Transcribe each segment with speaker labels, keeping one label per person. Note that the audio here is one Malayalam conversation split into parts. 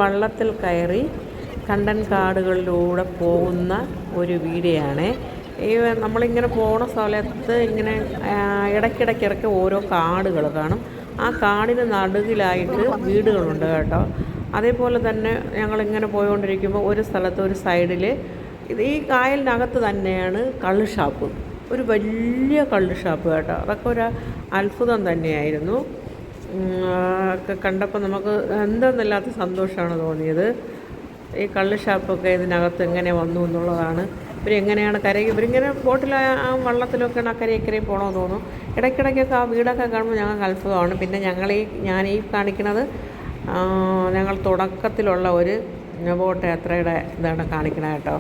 Speaker 1: വള്ളത്തിൽ കയറി കണ്ടൻ കാടുകളിലൂടെ പോകുന്ന ഒരു വീഡിയോയാണ്. ഈ നമ്മളിങ്ങനെ പോണ സ്ഥലത്ത് ഇങ്ങനെ ഇടയ്ക്കിടയ്ക്കിടയ്ക്ക് ഓരോ കാടുകൾ കാണും. ആ കാടിന് നടുവിലായിട്ട് വീടുകളുണ്ട് കേട്ടോ. അതേപോലെ തന്നെ ഞങ്ങളിങ്ങനെ പോയിക്കൊണ്ടിരിക്കുമ്പോൾ ഒരു സ്ഥലത്ത് ഒരു സൈഡിൽ ഈ കായലിനകത്ത് തന്നെയാണ് കള്ള് ഷാപ്പ്, ഒരു വലിയ കള്ള് ഷാപ്പ് കേട്ടോ. അതൊക്കെ ഒരു അത്ഭുതം തന്നെയായിരുന്നു. ഒക്കെ കണ്ടപ്പോൾ നമുക്ക് എന്തെന്നില്ലാത്ത സന്തോഷമാണ് തോന്നിയത്. ഈ കള്ള് ഷാപ്പൊക്കെ ഇതിനകത്ത് എങ്ങനെ വന്നു എന്നുള്ളതാണ്. ഇവരെങ്ങനെയാണ് ഇവരിങ്ങനെ ബോട്ടിൽ ആ വള്ളത്തിലൊക്കെയാണ് അക്കരെ പോകണമെന്ന് തോന്നുന്നു. ഇടയ്ക്കിടയ്ക്കൊക്കെ ആ വീടൊക്കെ കാണുമ്പോൾ ഞങ്ങൾക്ക് അത്ഭുതമാണ്. പിന്നെ ഞാൻ ഈ കാണിക്കുന്നത് ഞങ്ങൾ തുടക്കത്തിലുള്ള ഒരു ബോട്ട് യാത്രയുടെ ഇതാണ് കാണിക്കണത് കേട്ടോ.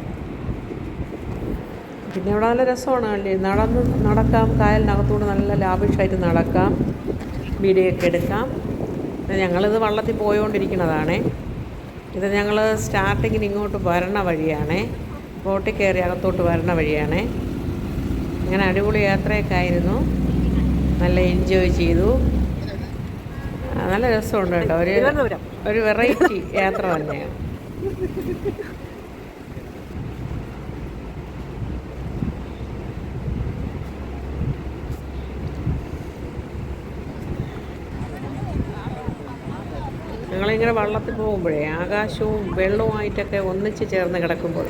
Speaker 1: പിന്നെ ഇവിടെ നല്ല രസമാണ് അല്ലേ, നടക്കാം, കായലിനകത്തൂടെ നല്ല ലാവിഷായിട്ട് നടക്കാം, വീഡിയോ ഒക്കെ എടുക്കാം. ഞങ്ങളിത് വള്ളത്തിൽ പോയോണ്ടിരിക്കുന്നതാണ്. ഇത് ഞങ്ങൾ സ്റ്റാർട്ടിങ്ങിന് ഇങ്ങോട്ട് വരണ വഴിയാണ്, ബോട്ടിൽ കയറി അകത്തോട്ട് വരണ വഴിയാണ്. അങ്ങനെ അടിപൊളി യാത്രയൊക്കെ ആയിരുന്നു, നല്ല എൻജോയ് ചെയ്തു, നല്ല രസമുണ്ട് കേട്ടോ. ഒരു വെറൈറ്റി യാത്ര തന്നെയാണ്. ഞങ്ങളിങ്ങനെ വള്ളത്തിൽ പോകുമ്പോഴേ ആകാശവും വെള്ളവുമായിട്ടൊക്കെ ഒന്നിച്ച് ചേർന്ന് കിടക്കുമ്പോൾ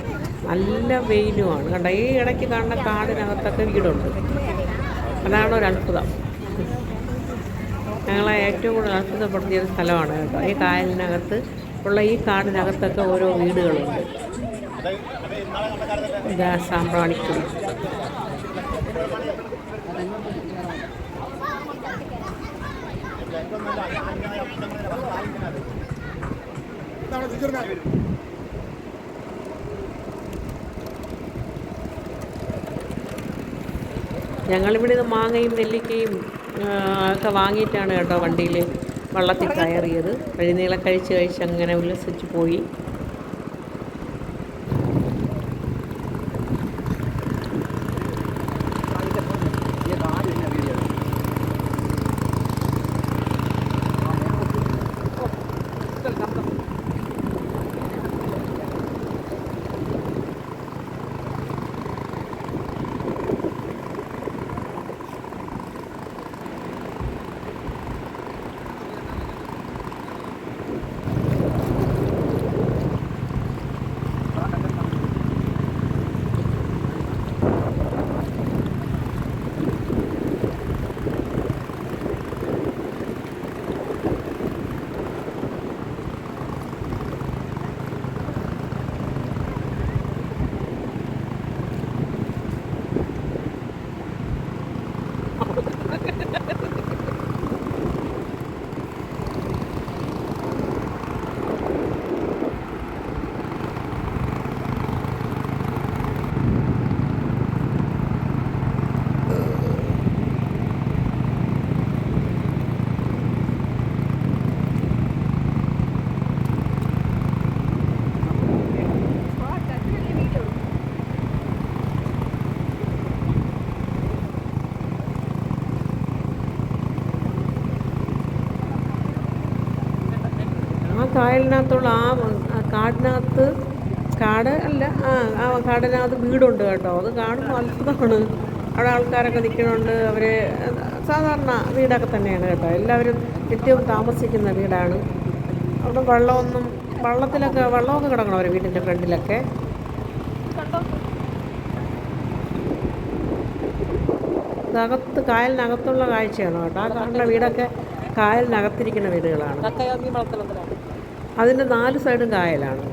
Speaker 1: നല്ല വെയിലുമാണ് കണ്ടോ. ഈ ഇടയ്ക്ക് കാണുന്ന കാടിനകത്തൊക്കെ വീടുണ്ട്, അതാണ് ഒരു അത്ഭുതം. ഞങ്ങളെ ഏറ്റവും കൂടുതൽ അത്ഭുതപ്പെടുത്തിയൊരു സ്ഥലമാണ് കേട്ടോ. ഈ കായലിനകത്ത് ഉള്ള ഈ കാടിനകത്തൊക്കെ ഓരോ വീടുകളുണ്ട്. ഇതാ സാമ്പ്രാണിക്കുടി. ഞങ്ങളിവിടെ നിന്ന് മാങ്ങയും നെല്ലിക്കയും ഒക്കെ വാങ്ങിയിട്ടാണ് കേട്ടോ വണ്ടിയിൽ വള്ളത്തിൽ കയറിയത്. വഴിനീളം കഴിച്ച് അങ്ങനെ ഉല്ലസിച്ച് പോയി. കായലിനകത്തുള്ള ആ കാടിനകത്ത് കാടിനകത്ത് വീടുണ്ട് കേട്ടോ. അത് കാണുമ്പോൾ അത്ഭുതമാണ്. അവിടെ ആൾക്കാരൊക്കെ നിൽക്കുന്നുണ്ട്. അവർ സാധാരണ വീടൊക്കെ തന്നെയാണ് കേട്ടോ. എല്ലാവരും നിത്യവും താമസിക്കുന്ന വീടാണ്. അവിടെ വള്ളമൊക്കെ കിടക്കണം അവർ വീടിൻ്റെ ഫ്രണ്ടിലൊക്കെ. കായലിനകത്തുള്ള കാഴ്ചയാണ് കേട്ടോ. ആ കാണുന്ന വീടൊക്കെ കായലിനകത്തിരിക്കുന്ന വീടുകളാണ്. അതിൻ്റെ 4 സൈഡും കായലാണ്.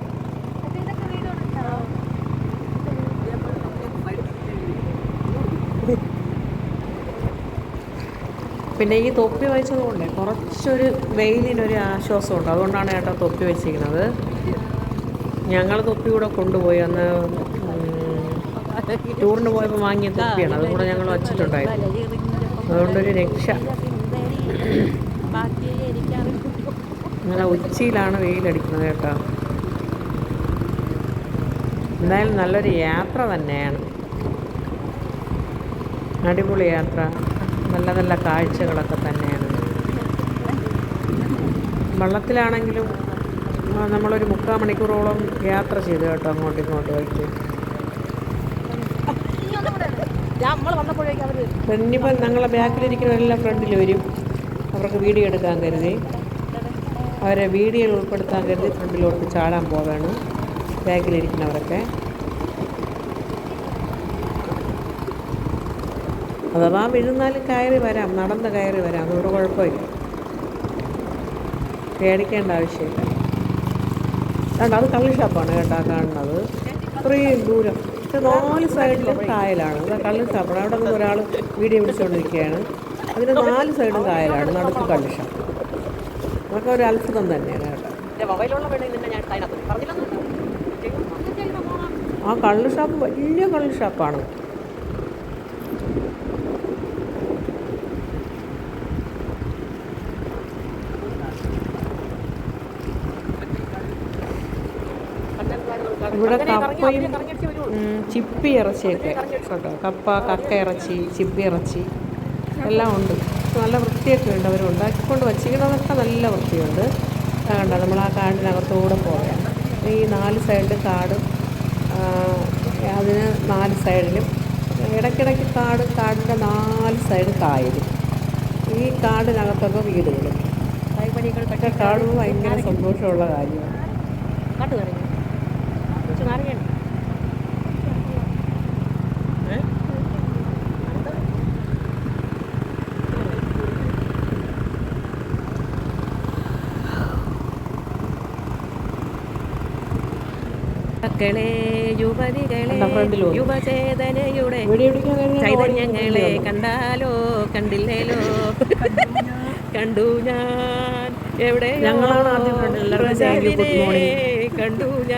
Speaker 1: പിന്നെ ഈ തൊപ്പി വെച്ചതുകൊണ്ട് കുറച്ചൊരു വെയിലിനൊരു ആശ്വാസമുണ്ട്. അതുകൊണ്ടാണ് കേട്ടോ തൊപ്പി വെച്ചിരിക്കുന്നത്. ഞങ്ങൾ തൊപ്പി കൂടെ കൊണ്ടുപോയി. അന്ന് ടൂറിന് പോയപ്പോൾ വാങ്ങിയ തൊപ്പിയാണ്, അതും കൂടെ ഞങ്ങൾ വച്ചിട്ടുണ്ടായിരുന്നു. അതുകൊണ്ടൊരു രക്ഷ. നല്ല ഉച്ചയിലാണ് വെയിലടിക്കുന്നത് കേട്ടോ. എന്തായാലും നല്ലൊരു യാത്ര തന്നെയാണ്, അടിപൊളി യാത്ര, നല്ല നല്ല കാഴ്ചകളൊക്കെ തന്നെയാണ്. വള്ളത്തിലാണെങ്കിലും നമ്മളൊരു 3/4 മണിക്കൂറോളം യാത്ര ചെയ്തു കേട്ടോ, അങ്ങോട്ടും ഇങ്ങോട്ടുമായിട്ട്. ഇനിയിപ്പം ഞങ്ങളെ ബാക്കിലിരിക്കുന്നവരെല്ലാം ഫ്രണ്ടിൽ വരും. അവർക്ക് വീഡിയോ എടുക്കാൻ കരുതി, അവരെ വീഡിയോയിൽ ഉൾപ്പെടുത്താൻ കരുതി ഫ്രണ്ടിലോട്ട് ചാടാൻ പോവുകയാണ് ബാക്കിലിരിക്കുന്നവരൊക്കെ. അഥവാ വീഴുന്നാലും കയറി വരാം, നടന്ന് കയറി വരാം, അതൊരു കുഴപ്പമില്ല, പേടിക്കേണ്ട ആവശ്യമില്ല. കേട്ടോ, അത് കള്ള് ഷാപ്പാണ് കേട്ടോ കാണുന്നത്. ഇത്രയും ദൂരം 4 സൈഡിലും കായലാണ്. അത് കള്ള് ഷാപ്പാണ്. അവിടെ നിന്ന് ഒരാൾ വീഡിയോ പിടിച്ചുകൊണ്ടിരിക്കുകയാണ്. അതിന് 4 സൈഡും കായലാണ്, നടുക്ക് കള്ള് ഷാപ്പ്. അതൊക്കെ ഒരു അത്ഭുതം തന്നെയാണ് കേട്ടോ. ആ കള്ള് ഷാപ്പ് വലിയ കള്ള് ഷാപ്പാണ്. ഇവിടെ കപ്പയും ചിപ്പി ഇറച്ചിയൊക്കെ കേട്ടോ, കപ്പ, കക്ക ഇറച്ചി, ചിപ്പി ഇറച്ചി എല്ലാം ഉണ്ട്. നല്ല വൃത്തിയൊക്കെ ഉണ്ട്, അവർ ഉണ്ടാക്കിക്കൊണ്ട് വച്ചിരിക്കുന്നതൊക്കെ നല്ല വൃത്തിയുണ്ട്. കണ്ടോ, നമ്മൾ ആ കാടിനകത്തൂടെ പോവുകയാണ്. ഈ 4 സൈഡിൽ കാട്, അതിന് 4 സൈഡിലും ഇടയ്ക്കിടയ്ക്ക് കാടിൻ്റെ 4 സൈഡ് കായലും, ഈ കാടിനകത്തൊക്കെ വീടുകളും. ഇതൊക്കെ കാണുമ്പോൾ ഭയങ്കര സന്തോഷമുള്ള കാര്യമാണ്.
Speaker 2: മക്കളെ, യുവതികളെ, യുവചേതനയുടെ ചൈതന്യങ്ങളെ കണ്ടാലോ കണ്ടില്ലേലോ, കണ്ടു ഞാൻ എവിടെ,
Speaker 1: ഞങ്ങളാണ് ആദ്യം
Speaker 2: കണ്ടു ഞാൻ.